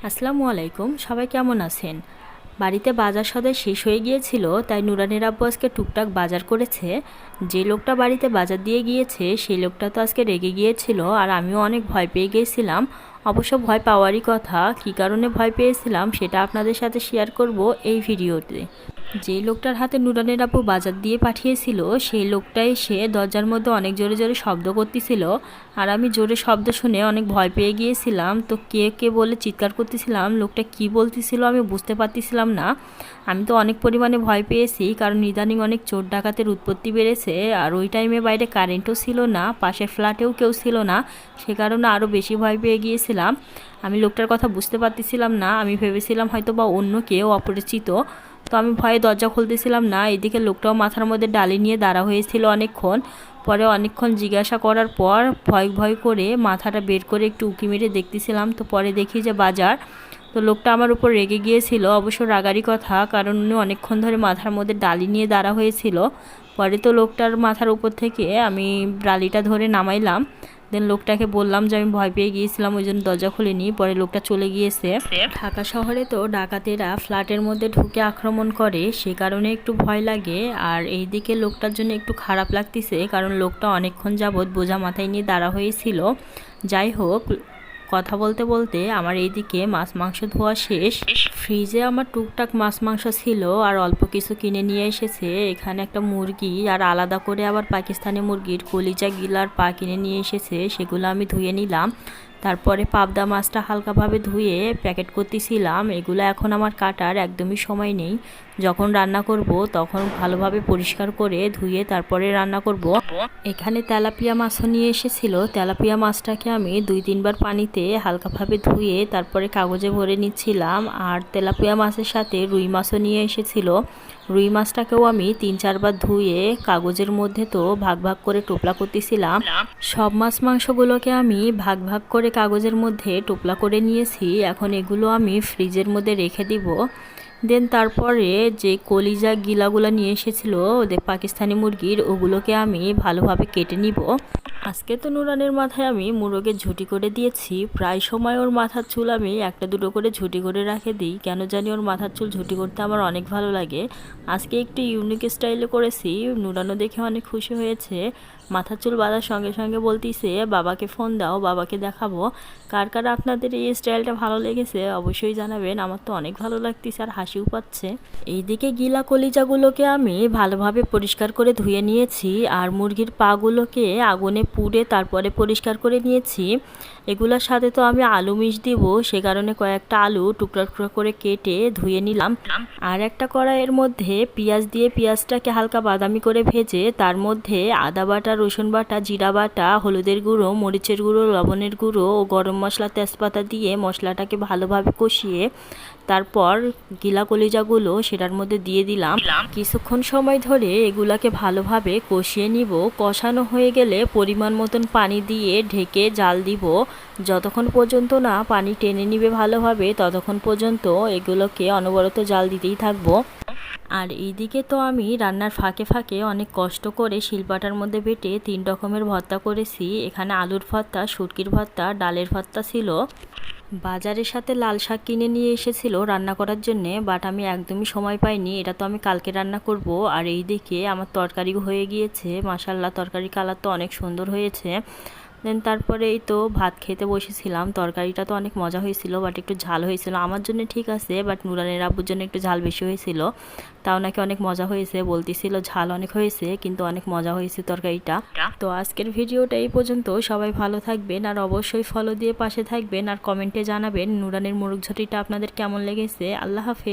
আসসালামু আলাইকুম, সবাই কেমন আছেন? বাড়িতে বাজার সদাই শেষ হয়ে গিয়েছিল, তাই নুরানের আব্বু আজকে টুকটাক বাজার করেছে। যে লোকটা বাড়িতে বাজার দিয়ে গিয়েছে সেই লোকটা তো আজকে রেগে গিয়েছিল, আর আমিও অনেক ভয় পেয়ে গিয়েছিলাম। অবশ্য ভয় পাওয়ারই কথা, কী কারণে ভয় পেয়েছিলাম সেটা আপনাদের সাথে শেয়ার করব এই ভিডিওতে। যেই লোকটার হাতে নুরানের আব্বু বাজার দিয়ে পাঠিয়েছিল সেই লোকটা এসে দরজার মধ্যে অনেক জোরে জোরে শব্দ করতেছিল, আর আমি জোরে শব্দ শুনে অনেক ভয় পেয়ে গিয়েছিলাম। তো কে কে বলে চিৎকার করতেছিলাম, লোকটা কি বলতেছিল আমি বুঝতে পারতেছিলাম না। আমি তো অনেক পরিমাণে ভয় পেয়েছি, কারণ ইদানিং অনেক চোর ডাকাতের উৎপত্তি বেড়েছে, আর ওই টাইমে বাইরে কারেন্টও ছিল না, পাশের ফ্ল্যাটেও কেউ ছিল না, সে কারণে আরও বেশি ভয় পেয়ে গিয়েছিলাম। আমি লোকটার কথা বুঝতে পারতেছিলাম না, আমি ভেবেছিলাম হয়তো বা অন্য কেউ অপরিচিত। তো আমি ভয়ে দরজা খুলতেছিলাম না, এদিকে লোকটাও মাথার মধ্যে ডালি নিয়ে দাঁড়া হয়েছিল অনেকক্ষণ। পরে অনেকক্ষণ জিজ্ঞাসা করার পর ভয় ভয় করে মাথাটা বের করে একটু উঁকি মেরে দেখতেছিলাম, তো পরে দেখি যে বাজার। তো লোকটা আমার উপর রেগে গিয়েছিল, অবশ্য রাগারই কথা, কারণ উনি অনেকক্ষণ ধরে মাথার মধ্যে ডালি নিয়ে দাঁড়া হয়েছিল। পরে তো লোকটার মাথার উপর থেকে আমি ডালিটা ধরে নামাইলাম। দেন লোকটাকে বললাম যে আমি ভয় পেয়ে গিয়েছিলাম, ওই জন্য দরজা খুলিনি। পরে লোকটা চলে গিয়েছে। ঢাকা শহরে তো ডাকাতেরা ফ্ল্যাটের মধ্যে ঢুকে আক্রমণ করে, সে কারণে একটু ভয় লাগে। আর এই দিকে লোকটার জন্য একটু খারাপ লাগতেছে, কারণ লোকটা অনেকক্ষণ যাবৎ বোঝা মাথায় নিয়ে দাঁড়া হয়েছিল। যাই হোক, কথা বলতে বলতে আমার এইদিকে মাছ মাংস ধোয়া শেষ। ফ্রিজে আমার টুকটাক মাছ মাংস ছিল, আর অল্প কিছু কিনে নিয়ে এসেছে। এখানে একটা মুরগি, আর আলাদা করে আবার পাকিস্তানি মুরগির কলিজা গিলার পা কিনে নিয়ে এসেছে, সেগুলো আমি ধুয়ে নিলাম। তারপরে পাবদা মাছটা হালকাভাবে ধুয়ে প্যাকেট করতেছিলাম। এগুলো এখন আমার কাটার একদমই সময় নেই, যখন রান্না করব তখন ভালোভাবে পরিষ্কার করে ধুয়ে তারপরে রান্না করব। এখানে তেলাপিয়া মাছও নিয়ে এসেছিল, তেলাপিয়া মাছটাকে আমি 2-3 বার পানিতে হালকাভাবে ধুয়ে তারপরে কাগজে ভরে নিচ্ছিলাম। আর তেলাপিয়া মাছের সাথে রুই মাছও নিয়ে এসেছিল, রুই মাছটাকেও আমি 3-4 বার ধুয়ে কাগজের মধ্যে তো ভাগ ভাগ করে টোপলা করতেছিলাম। সব মাছ মাংসগুলোকে আমি ভাগ ভাগ করে কাগজের মধ্যে টোপলা করে নিয়েছি, এখন এগুলো আমি ফ্রিজের মধ্যে রেখে দিব। দেন তারপরে যে কলিজা গিলাগুলো নিয়ে এসেছিল ওদের পাকিস্তানি মুরগির, ওগুলোকে আমি ভালোভাবে কেটে নিব। আজকে তো নুরানের মাথায় আমি মোরগের ঝুঁটি করে দিয়েছি, প্রায় সময় ওর মাথার চুল আমি 1-2 করে ঝুঁটি করে রেখে দিই, কেন জানি ওর মাথার চুল ঝুঁটি করতে আমার অনেক ভালো লাগে। আজকে একটু ইউনিক স্টাইলে করেছি, নুরানও দেখে অনেক খুশি হয়েছে। মাথার চুল বাঁধার সঙ্গে সঙ্গে বলতিছে বাবাকে ফোন দাও, বাবাকে দেখাবো। কার কার আপনাদের এই স্টাইলটা ভালো লেগেছে অবশ্যই জানাবেন, আমার তো অনেক ভালো লাগতেছে আর হাসিও পাচ্ছে। এইদিকে গিলা কলিজাগুলোকে আমি ভালোভাবে পরিষ্কার করে ধুয়ে নিয়েছি, আর মুরগির পাগুলোকে আগুনে পুড়ে তারপরে পরিষ্কার করে নিয়েছি। এগুলোর সাথে তো আমি আলু মিশ দিব, সে কারণে কয়েকটা আলু টুকরা টুকরা করে কেটে ধুয়ে নিলাম। আর একটা কড়াইয়ের মধ্যে পেঁয়াজ দিয়ে পেঁয়াজটাকে হালকা বাদামি করে ভেজে তার মধ্যে আদা বাটা, রসুন বাটা, জিরা বাটা, হলুদের গুঁড়ো, মরিচের গুঁড়ো, লবণের গুঁড়ো ও গরম মশলা, তেজপাতা দিয়ে মশলাটাকে ভালোভাবে কষিয়ে তারপর গিলা কলিজাগুলো সেটার মধ্যে দিয়ে দিলাম। কিছুক্ষণ সময় ধরে এগুলাকে ভালোভাবে কষিয়ে নিব। কষানো হয়ে গেলে পরিমাণ মতন পানি দিয়ে ঢেকে জাল দিব, যতক্ষণ পর্যন্ত না পানি টেনে নিবে ভালোভাবে ততক্ষণ পর্যন্ত এগুলোকে অনবরত জাল দিতেই থাকবো। আর এইদিকে তো আমি রান্নার ফাঁকে ফাঁকে অনেক কষ্ট করে শিলপাটার মধ্যে বেটে 3 রকমের ভর্তা করেছি। এখানে আলুর ভর্তা, শুটকির ভর্তা, ডালের ভর্তা ছিল। বাজারের সাথে লাল শাক কিনে নিয়ে এসেছিল রান্না করার জন্যে, বাট আমি একদমই সময় পাইনি, এটা তো আমি কালকে রান্না করব। আর এই দিকে আমার তরকারিও হয়ে গিয়েছে, মাশাল্লাহ তরকারি কালার তো অনেক সুন্দর হয়েছে। দেন তারপরে এই তো ভাত খেতে বসেছিলাম। তরকারিটা তো অনেক মজা হয়েছিল, বাট একটু ঝাল হয়েছিল। আমার জন্য ঠিক আছে, বাট নুরানের আব্বুর জন্য একটু ঝাল বেশি হয়েছিল। তাও নাকি অনেক মজা হয়েছে, বলতেছিল ঝাল অনেক হয়েছে, কিন্তু অনেক মজা হয়েছে তরকারিটা। তো আজকের ভিডিওটা এই পর্যন্ত, সবাই ভালো থাকবেন আর অবশ্যই ফলো দিয়ে পাশে থাকবেন, আর কমেন্টে জানাবেন নুরানের মোরগ ঝুঁটিটা আপনাদের কেমন লেগেছে। আল্লাহ হাফেজ।